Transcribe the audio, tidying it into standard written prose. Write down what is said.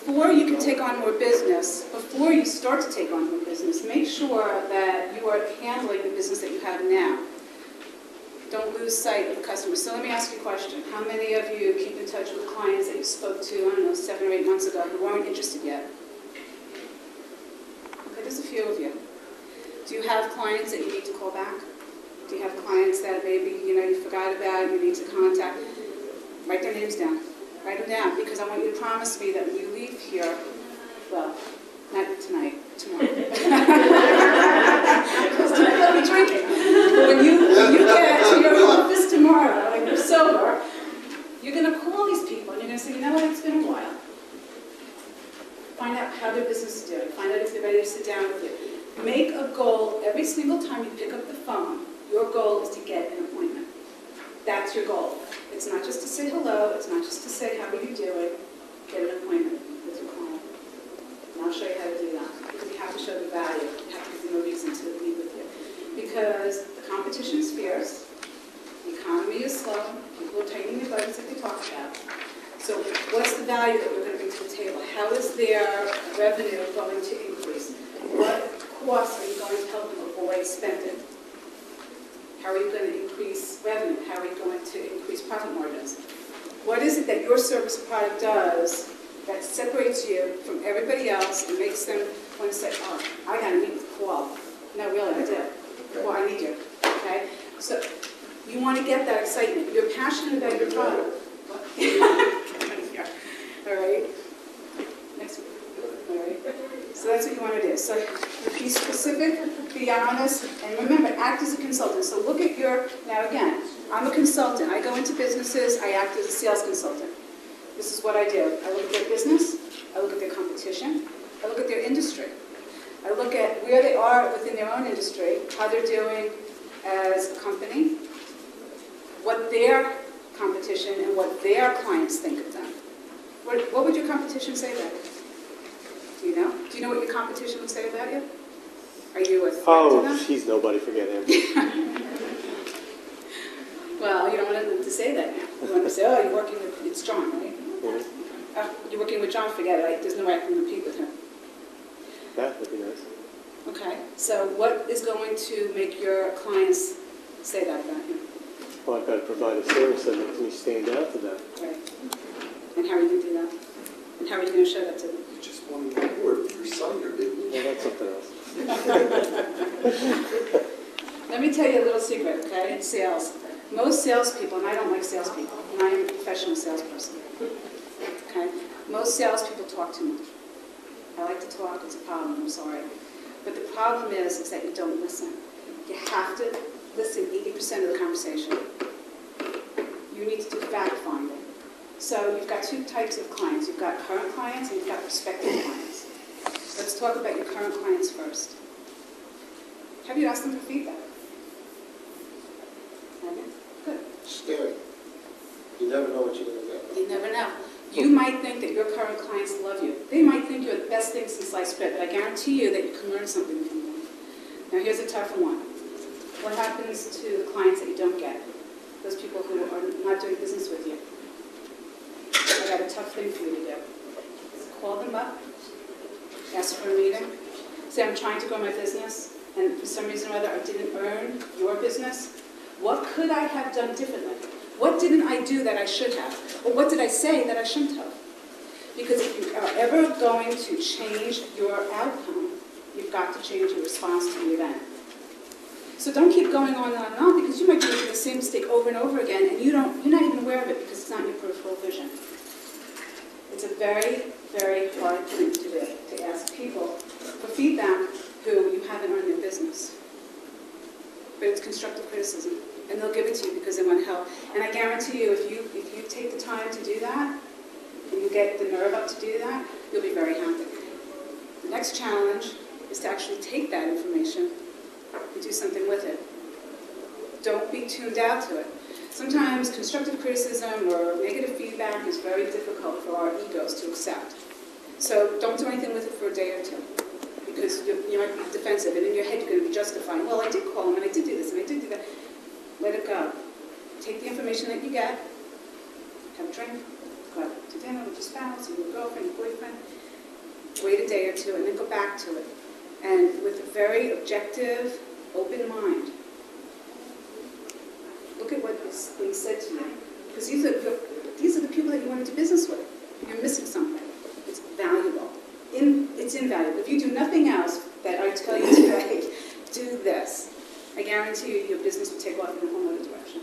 before you can take on more business, before you start to take on more business, make sure that you are handling the business that you have now. Don't lose sight of the customer. So let me ask you a question. How many of you keep in touch with clients that you spoke to, I don't know, 7 or 8 months ago who weren't interested yet? Okay, there's a few of you. Do you have clients that you need to call back? Do you have clients that maybe you forgot about, you need to contact? Write their names down. Write them down, because I want you to promise me that when you leave here, well, not tonight, tomorrow. Because tonight I'll be drinking. But when you get to your office tomorrow, when you're sober, you're going to call these people and you're going to say, you know what, it's been a while. Find out how their business is doing. Find out if they're ready to sit down with you. Make a goal every single time you pick up the phone. Your goal is to get an appointment. That's your goal. It's not just to say hello. It's not just to say, how are you doing? Get an appointment with your client. And I'll show you how to do that. Because you have to show the value. You have to give them a reason to meet with you. Because the competition is fierce. The economy is slow. People are tightening their budgets like they talked about. So what's the value that we're going to bring to the table? How is their revenue going to increase? What costs are you going to help them avoid spending? How are you going to increase revenue? How are you going to increase profit margins? What is it that your service product does that separates you from everybody else and makes them want to say, oh, I got to meet with Paul. No, really, I did. Well, I need you. Okay? So you want to get that excitement. You're passionate about your product. All right? Next week. All right? So that's what you want to do. So be specific, be honest, and remember, act as a consultant. So look at your, now again, I'm a consultant. I go into businesses, I act as a sales consultant. This is what I do. I look at their business, I look at their competition, I look at their industry. I look at where they are within their own industry, how they're doing as a company, what their competition and what their clients think of them. What would your competition say about you? Do you know? Do you know what your competition would say about you? Are you a threat to them? He's nobody, forget him. Well, you don't want them to say that now. You want to say, oh, you're working with, it's John, right? Mm-hmm. You're working with John, forget it. There's no way I can compete with him. That would be nice. Okay, so what is going to make your clients say that about you? Well, I've got to provide a service that makes me stand out to them. Right. And how are you going to do that? And how are you going to show that to them? You just won an award for your cider, didn't you? Well, that's something else. Let me tell you a little secret, okay, in sales. Most salespeople, and I don't like salespeople, and I am a professional salesperson, okay? Most salespeople talk too much. I like to talk, it's a problem, I'm sorry. But the problem is that you don't listen. You have to listen 80% of the conversation. You need to do fact-finding. So you've got two types of clients. You've got current clients and you've got prospective clients. Let's talk about your current clients first. Have you asked them for feedback? Okay. Good. Scary. You never know what you're going to get. You never know. You might think that your current clients love you. They might think you're the best thing since sliced bread, but I guarantee you that you can learn something from them. Now here's a tougher one. What happens to the clients that you don't get? Those people who are not doing business with you. I got a tough thing for you to do. Call them up, ask for a meeting, say I'm trying to grow my business, and for some reason or other I didn't earn your business. What could I have done differently? What didn't I do that I should have? Or what did I say that I shouldn't have? Because if you are ever going to change your outcome, you've got to change your response to the event. So don't keep going on and on, because you might be making the same mistake over and over again, and you're not even aware of it because it's not in your peripheral vision. It's a very, very hard thing to do, to ask people for feedback who you haven't earned their business. But it's constructive criticism, and they'll give it to you because they want help. And I guarantee you, if you take the time to do that, and you get the nerve up to do that, you'll be very happy. The next challenge is to actually take that information and do something with it. Don't be tuned out to it. Sometimes constructive criticism or negative feedback is very difficult for our egos to accept. So don't do anything with it for a day or two, because you might be defensive, and in your head you're going to be justifying, well, I did call him, and I did do this, and I did do that. Let it go. Take the information that you get, have a drink, go out to dinner with your spouse, or your girlfriend, your boyfriend, wait a day or two, and then go back to it. And with a very objective, open mind, look at what is being said to you. Because these are the people that you want to do business with. You're missing something. It's valuable. It's invaluable. If you do nothing else that I tell you today, do this. I guarantee you your business will take off in a whole other direction.